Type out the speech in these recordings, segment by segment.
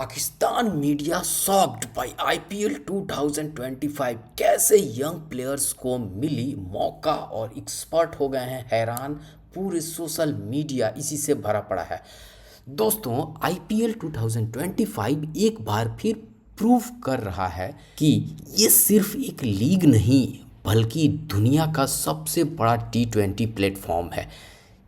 Pakistan media shocked by IPL 2025। कैसे young players को मिली मौका और एक्सपर्ट हो गए हैं हैरान। पूरे सोशल मीडिया इसी से भरा पड़ा है। दोस्तों, आईपीएल 2025 एक बार फिर प्रूव कर रहा है कि ये सिर्फ एक लीग नहीं बल्कि दुनिया का सबसे बड़ा टी20 प्लेटफॉर्म है।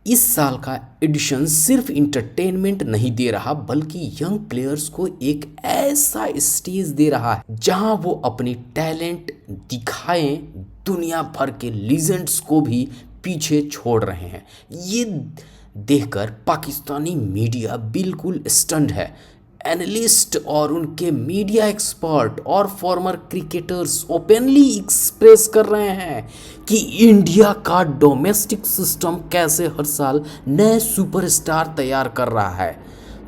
इस साल का एडिशन सिर्फ इंटरटेनमेंट नहीं दे रहा बल्कि यंग प्लेयर्स को एक ऐसा स्टेज दे रहा है जहां वो अपनी टैलेंट दिखाएं। दुनिया भर के लीजेंड्स को भी पीछे छोड़ रहे हैं। ये देखकर पाकिस्तानी मीडिया बिल्कुल स्टन्ड है। एनालिस्ट और उनके मीडिया एक्सपर्ट और फॉर्मर क्रिकेटर्स ओपनली एक्सप्रेस कर रहे हैं कि इंडिया का डोमेस्टिक सिस्टम कैसे हर साल नए सुपरस्टार तैयार कर रहा है।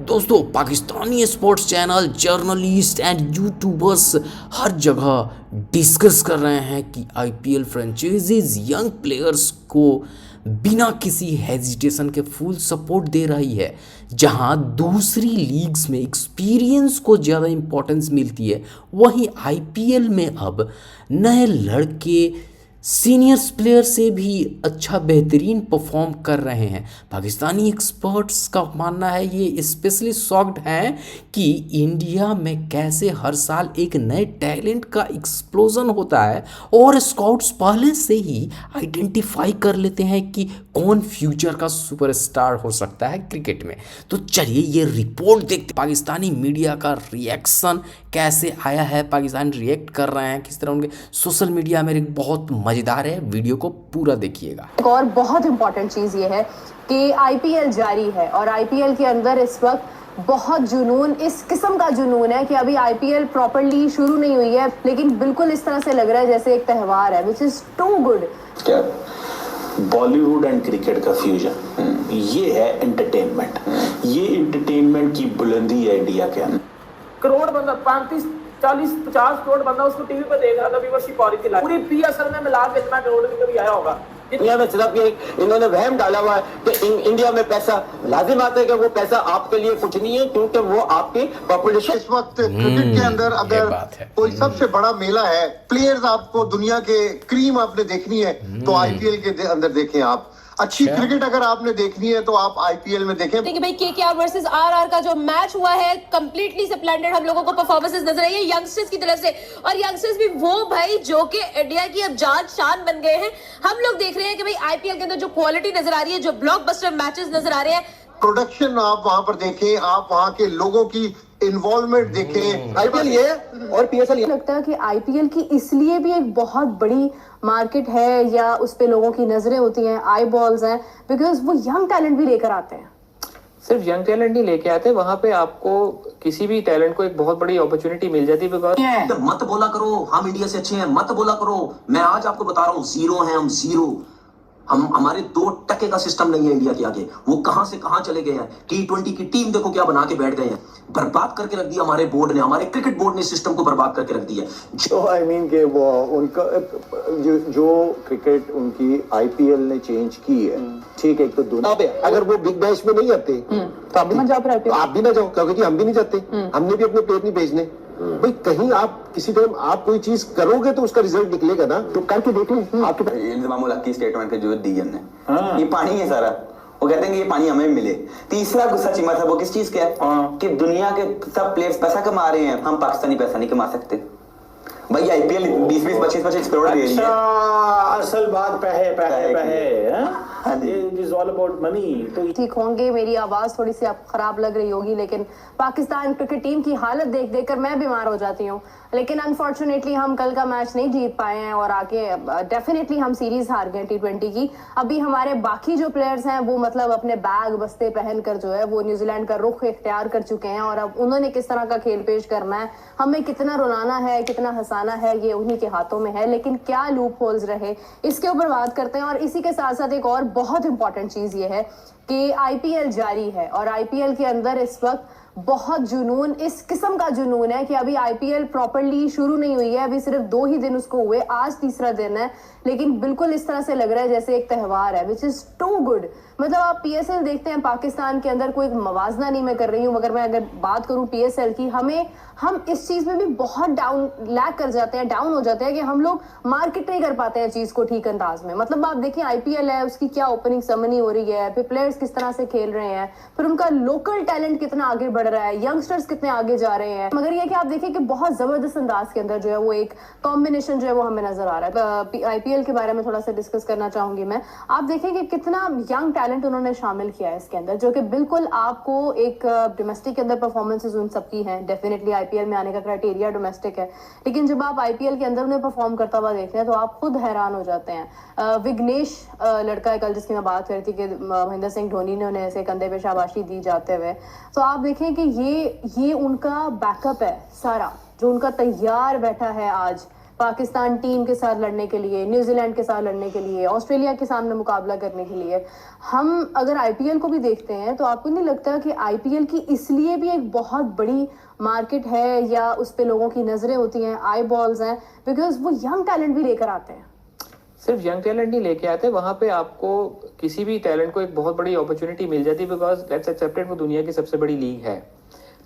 दोस्तों, Pakistani sports channel, journalist and YouTubers हर जगह डिस्कस कर रहे हैं कि आईपीएल फ्रेंचाइजीज यंग प्लेयर्स को बिना किसी हेजिटेशन के फुल सपोर्ट दे रही है। जहां दूसरी लीग्स में एक्सपीरियंस को ज़्यादा इम्पोर्टेंस मिलती है, वहीं आईपीएल में अब नए लड़के सीनियर्स प्लेयर से भी अच्छा बेहतरीन परफॉर्म कर रहे हैं। पाकिस्तानी एक्सपर्ट्स का मानना है, ये स्पेशली शॉक्ड हैं कि इंडिया में कैसे हर साल एक नए टैलेंट का एक्सप्लोजन होता है और स्काउट्स पहले से ही आइडेंटिफाई कर लेते हैं कि कौन फ्यूचर का सुपरस्टार हो सकता है क्रिकेट में। तो चलिए ये रिपोर्ट देखते, पाकिस्तानी मीडिया का रिएक्शन कैसे आया है, पाकिस्तान रिएक्ट कर रहे हैं किस तरह उनके सोशल मीडिया में। बहुत मजेदार है, वीडियो को पूरा देखिएगा। एक और बहुत इंपॉर्टेंट चीज ये है कि आईपीएल जारी है और आईपीएल के अंदर इस वक्त बहुत जुनून, इस किस्म का जुनून है कि अभी आईपीएल प्रॉपर्ली शुरू नहीं हुई है, लेकिन बिल्कुल इस तरह से लग रहा है जैसे एक त्यौहार है, विच इज टू गुड। क्या बॉलीवुड एंड क्रिकेट का फ्यूजन, ये है एंटरटेनमेंट। ये एंटरटेनमेंट की बुलंदी है इंडिया के अंदर। करोड़ बंदा, 35 40 50 करोड़ बंदा उसको टीवी पे देख रहा था, व्यूअरशिप आ रही थी। पूरी पीएसएल में मिला के इतना करोड़ भी कभी आया होगा। दुनिया में सिर्फ ये इन्होंने वहम डाला हुआ है कि इंडिया में पैसा लाजिम आता है कि वो पैसा आपके लिए कुछ नहीं है, क्योंकि वो आपकी पॉपुलेशन। इस वक्त क्रिकेट के अंदर अगर कोई सबसे बड़ा मेला है, प्लेयर्स आपको दुनिया के क्रीम आपने देखनी है तो आईपीएल के अंदर देखें। आप अच्छी क्रिकेट अगर आपने देखनी है तो आप आईपीएल में देखें। देखिए भाई, केकेआर वर्सेस आरआर का जो मैच हुआ है, कंप्लीटली स्प्लेंडेड हम लोगों को परफॉर्मेंसेस नजर आई है यंगस्टर्स की तरफ से। और यंगस्टर्स भी वो भाई जो कि इंडिया की अब जान शान बन गए हैं। हम लोग देख रहे हैं कि भाई आईपीएल के अंदर जो क्वालिटी नजर आ रही है, जो ब्लॉकबस्टर मैचेस नजर आ रहे हैं, प्रोडक्शन आप वहां पर देखें, आप वहां के लोगों की इन्वॉल्वमेंट देखें। आईपीएल ये और पीएसएल ये लगता है कि आईपीएल की इसलिए भी एक बहुत बड़ी मार्केट है या उस पे लोगों की नजरें होती हैं, आई बॉल्स हैं, बिकॉज वो यंग टैलेंट भी लेकर आते हैं। सिर्फ यंग टैलेंट नहीं लेके आते, वहां पे आपको किसी भी टैलेंट को एक बहुत बड़ी अपॉर्चुनिटी मिल जाती है। बिकॉज मत बोला करो हम इंडिया से अच्छे हैं, मत बोला करो। मैं आज आपको बता रहा हूँ, जीरो हैं हम, जीरो। हम, हमारे 2% का सिस्टम नहीं है इंडिया के आगे। वो कहां से कहां चले गए हैं। टी20 की टीम देखो क्या बना के बैठ गए हैं। बर्बाद करके रख दिया हमारे बोर्ड ने, हमारे क्रिकेट बोर्ड ने सिस्टम को बर्बाद करके रख दिया। जो आई मीन के वो उनका जो क्रिकेट उनकी आईपीएल ने चेंज की है, ठीक है। एक तो दोनों अगर वो बिग बैश में नहीं आते तो आप भी ना जाओ, क्योंकि हम भी नहीं जाते, हमने भी अपने प्लेयर नहीं भेजने। भाई कहीं आप किसी टाइम आप कोई चीज करोगे तो उसका रिजल्ट निकलेगा ना, तो करके देख लो। आपके इंतजामुल हक की स्टेटमेंट का जो दी हमने, ये पानी है सारा। वो कहते हैं कि ये पानी हमें मिले। तीसरा गुस्सा चिमा था, वो किस चीज का है कि दुनिया के सब प्लेयर्स पैसा कमा रहे हैं, हम पाकिस्तानी पैसा नहीं कमा सकते। भाई आईपीएल 20-25 करोड़ दे रही है। असल बात मनी। ठीक होंगे, मेरी आवाज थोड़ी सी आप खराब लग रही होगी, लेकिन पाकिस्तान क्रिकेट टीम की हालत देख देख कर मैं बीमार हो जाती हूँ। लेकिन अनफॉर्चुनेटली हम कल का मैच नहीं जीत पाए हैं और आगे डेफिनेटली हम सीरीज हार गए टी20 की। अभी हमारे बाकी जो प्लेयर्स हैं वो मतलब अपने बैग बस्ते पहनकर जो है वो न्यूजीलैंड का रुख इख्तियार कर चुके हैं और अब उन्होंने किस तरह का खेल पेश करना है, हमें कितना रुलाना है, कितना हंसाना है, ये उन्हीं के हाथों में है। लेकिन क्या लूप होल्स रहे, इसके ऊपर बात करते हैं। और इसी के साथ साथ एक और बहुत इंपॉर्टेंट चीज ये है कि आईपीएल जारी है और आईपीएल के अंदर इस वक्त बहुत जुनून, इस किस्म का जुनून है कि अभी आईपीएल प्रॉपर्ली शुरू नहीं हुई है, अभी सिर्फ 2 ही दिन उसको हुए, आज तीसरा दिन है, लेकिन बिल्कुल इस तरह से लग रहा है जैसे एक त्यौहार है, विच इज टू गुड। मतलब आप पीएसएल देखते हैं पाकिस्तान के अंदर, कोई मवाजना नहीं मैं कर रही हूँ, मगर मैं अगर बात करूँ पीएसएल की, हम इस चीज में भी बहुत डाउन लैग कर जाते हैं, डाउन हो जाते हैं कि हम लोग मार्केट नहीं कर पाते हैं चीज को ठीक अंदाज में। मतलब आप देखिए आईपीएल है, उसकी क्या ओपनिंग सेरेमनी हो रही है, फिर प्लेयर्स किस तरह से खेल रहे हैं, फिर उनका लोकल टैलेंट कितना आगे बढ़ रहा है, यंगस्टर्स कितने आगे जा रहे हैं। मगर ये कि आप देखिए कि बहुत जबरदस्त अंदाज के अंदर जो है वो एक कॉम्बिनेशन जो है वो हमें नजर आ रहा है। आईपीएल के बारे में थोड़ा सा डिस्कस करना चाहूंगी मैं। आप देखें कि कितना यंग टैलेंट उन्होंने शामिल किया है इसके अंदर, जो कि बिल्कुल आपको एक डोमेस्टिक के अंदर परफॉर्मेंसेज उन सबकी हैं, डेफिनेटली आईपीएल में आने का क्राइटेरिया डोमेस्टिक है, लेकिन जब आप आईपीएल के अंदर उन्हें परफॉर्म करता हुआ देखते हैं तो आप खुद हैरान हो जाते हैं। विघ्नेश लड़का है कल जिसकी मैं बात कर रही थी कि महेंद्र सिंह धोनी ने उन्हें ऐसे कंधे पे शाबाशी दी जाते हुए, तो आप देखें कि ये उनका बैकअप है सारा, जो उनका तैयार बैठा है आज पाकिस्तान टीम के साथ लड़ने के लिए, न्यूजीलैंड के साथ लड़ने के लिए, ऑस्ट्रेलिया के सामने मुकाबला करने के लिए। हम अगर आईपीएल को भी देखते हैं तो आपको नहीं लगता कि आईपीएल की इसलिए भी एक बहुत बड़ी मार्केट है या उस पे लोगों की नजरें होती हैं, आई बॉल्स हैं, बिकॉज वो यंग टैलेंट भी लेकर आते हैं। सिर्फ यंग टैलेंट नहीं लेके आते, वहाँ पे आपको किसी भी टैलेंट को एक बहुत बड़ी अपॉर्चुनिटी मिल जाती है, बिकॉज लेट्स एक्सेप्ट इट, वो दुनिया की सबसे बड़ी लीग है।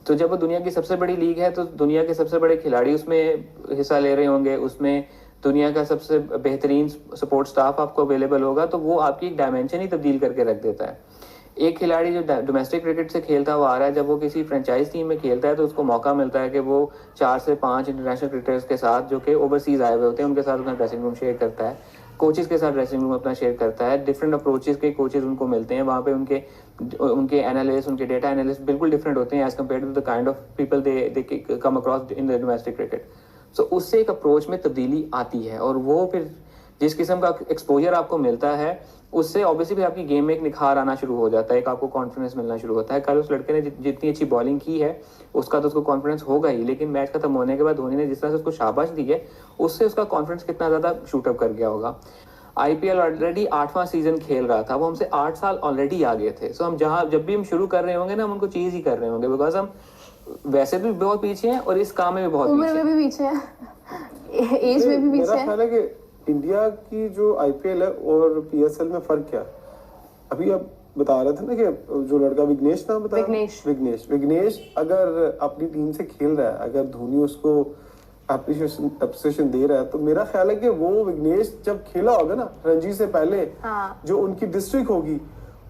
तो जब वो दुनिया की सबसे बड़ी लीग है तो दुनिया के सबसे बड़े खिलाड़ी उसमें हिस्सा ले रहे होंगे, उसमें दुनिया का सबसे बेहतरीन सपोर्ट स्टाफ आपको अवेलेबल होगा, तो वो आपकी एक डायमेंशन ही तब्दील करके रख देता है। एक खिलाड़ी जो डोमेस्टिक क्रिकेट से खेलता हुआ आ रहा है, जब वो किसी फ्रेंचाइज टीम में खेलता है तो उसको मौका मिलता है कि वो 4 से 5 इंटरनेशनल क्रिकेटर्स के साथ, जो कि ओवरसीज आए हुए होते हैं, उनके साथ अपना ड्रेसिंग रूम शेयर करता है, कोचेस के साथ ड्रेसिंग रूम अपना शेयर करता है, डिफरेंट अप्रोचेस के कोचेस उनको मिलते हैं वहाँ पे, उनके एनालिस्ट, उनके डेटा एनालिस्ट बिल्कुल डिफरेंट होते हैं as compare to the kind of people they come across in the domestic cricket. So उससे एक अप्रोच में तब्दीली आती है, और वो फिर जिस किस्म का एक्सपोजर आपको मिलता है उससे ऑब्वियसली फिर आपकी गेम में एक निखार आना शुरू हो जाता है, एक आपको कॉन्फिडेंस मिलना शुरू होता है। कल उस लड़के ने जितनी अच्छी बॉलिंग की है उसका तो उसको कॉन्फिडेंस होगा ही, लेकिन मैच खत्म होने के बाद धोनी ने जिस तरह से उसको शाबाश दी है उससे उसका कॉन्फिडेंस कितना ज़्यादा शूटअप कर गया होगा। आईपीएल ऑलरेडी 8वां सीजन खेल रहा था, वो हमसे 8 साल ऑलरेडी आगे थे। सो हम जब भी हम शुरू कर रहे होंगे ना, हम उनको चीज़ ही कर रहे होंगे, बिकॉज हम वैसे भी बहुत पीछे हैं और इस काम में भी बहुत उम्र में भी पीछे हैं, एज में भी पीछे हैं। इंडिया की जो आईपीएल है और पीएसएल में फर्क क्या है? अभी आप बता रहे थे ना कि जो लड़का विघ्नेश नाम बता, विघ्नेश अगर अपनी टीम से खेल रहा है, अगर धोनी उसको एप्रिसिएशन दे रहा है, तो मेरा ख्याल है कि वो विघ्नेश जब खेला होगा ना रणजी से पहले, जो उनकी डिस्ट्रिक्ट होगी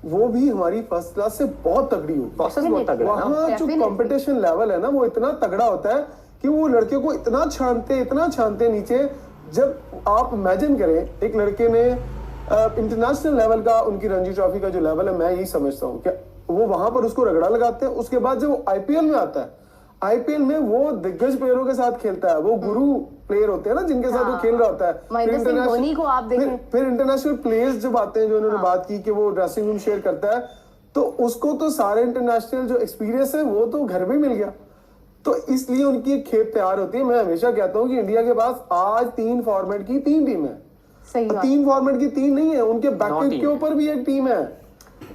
वो भी हमारी फर्स्ट क्लास से बहुत तगड़ी होगी। वहाँ जो कंपटीशन लेवल है ना वो इतना तगड़ा होता है कि वो लड़के को इतना छानते नीचे। जब आप इमेजिन करें एक लड़के ने इंटरनेशनल लेवल का, उनकी रणजी ट्रॉफी का जो लेवल है, मैं यही समझता हूँ कि वो वहां पर उसको रगड़ा लगाते हैं। उसके बाद जब वो आईपीएल में आता है, आईपीएल में वो दिग्गज प्लेयरों के साथ खेलता है, वो गुरु प्लेयर होते हैं ना जिनके साथ वो खेल रहा होता है। धोनी को आप देखें, फिर इंटरनेशनल प्लेयर्स जब आते हैं, जो उन्होंने बात की कि वो ड्रेसिंग रूम शेयर करता है, तो उसको तो सारे इंटरनेशनल जो एक्सपीरियंस है वो तो घर में मिल गया, तो इसलिए उनकी एक खेप तैयार होती है। मैं हमेशा कहता हूँ कि इंडिया के पास आज 3 फॉर्मेट की 3 टीम है, 3 फॉर्मेट की 3 नहीं है, उनके बैकअप के ऊपर भी एक टीम है,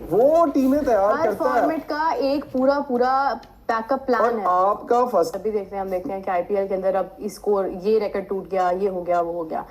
वो टीमें तैयार करता है। फॉर्मेट का एक पूरा बैकअप प्लान है। आपका फर्स्ट अभी देखते हैं, हम देखते हैं कि आईपीएल के अंदर अब स्कोर, ये रिकॉर्ड टूट गया, ये हो गया, वो हो गया।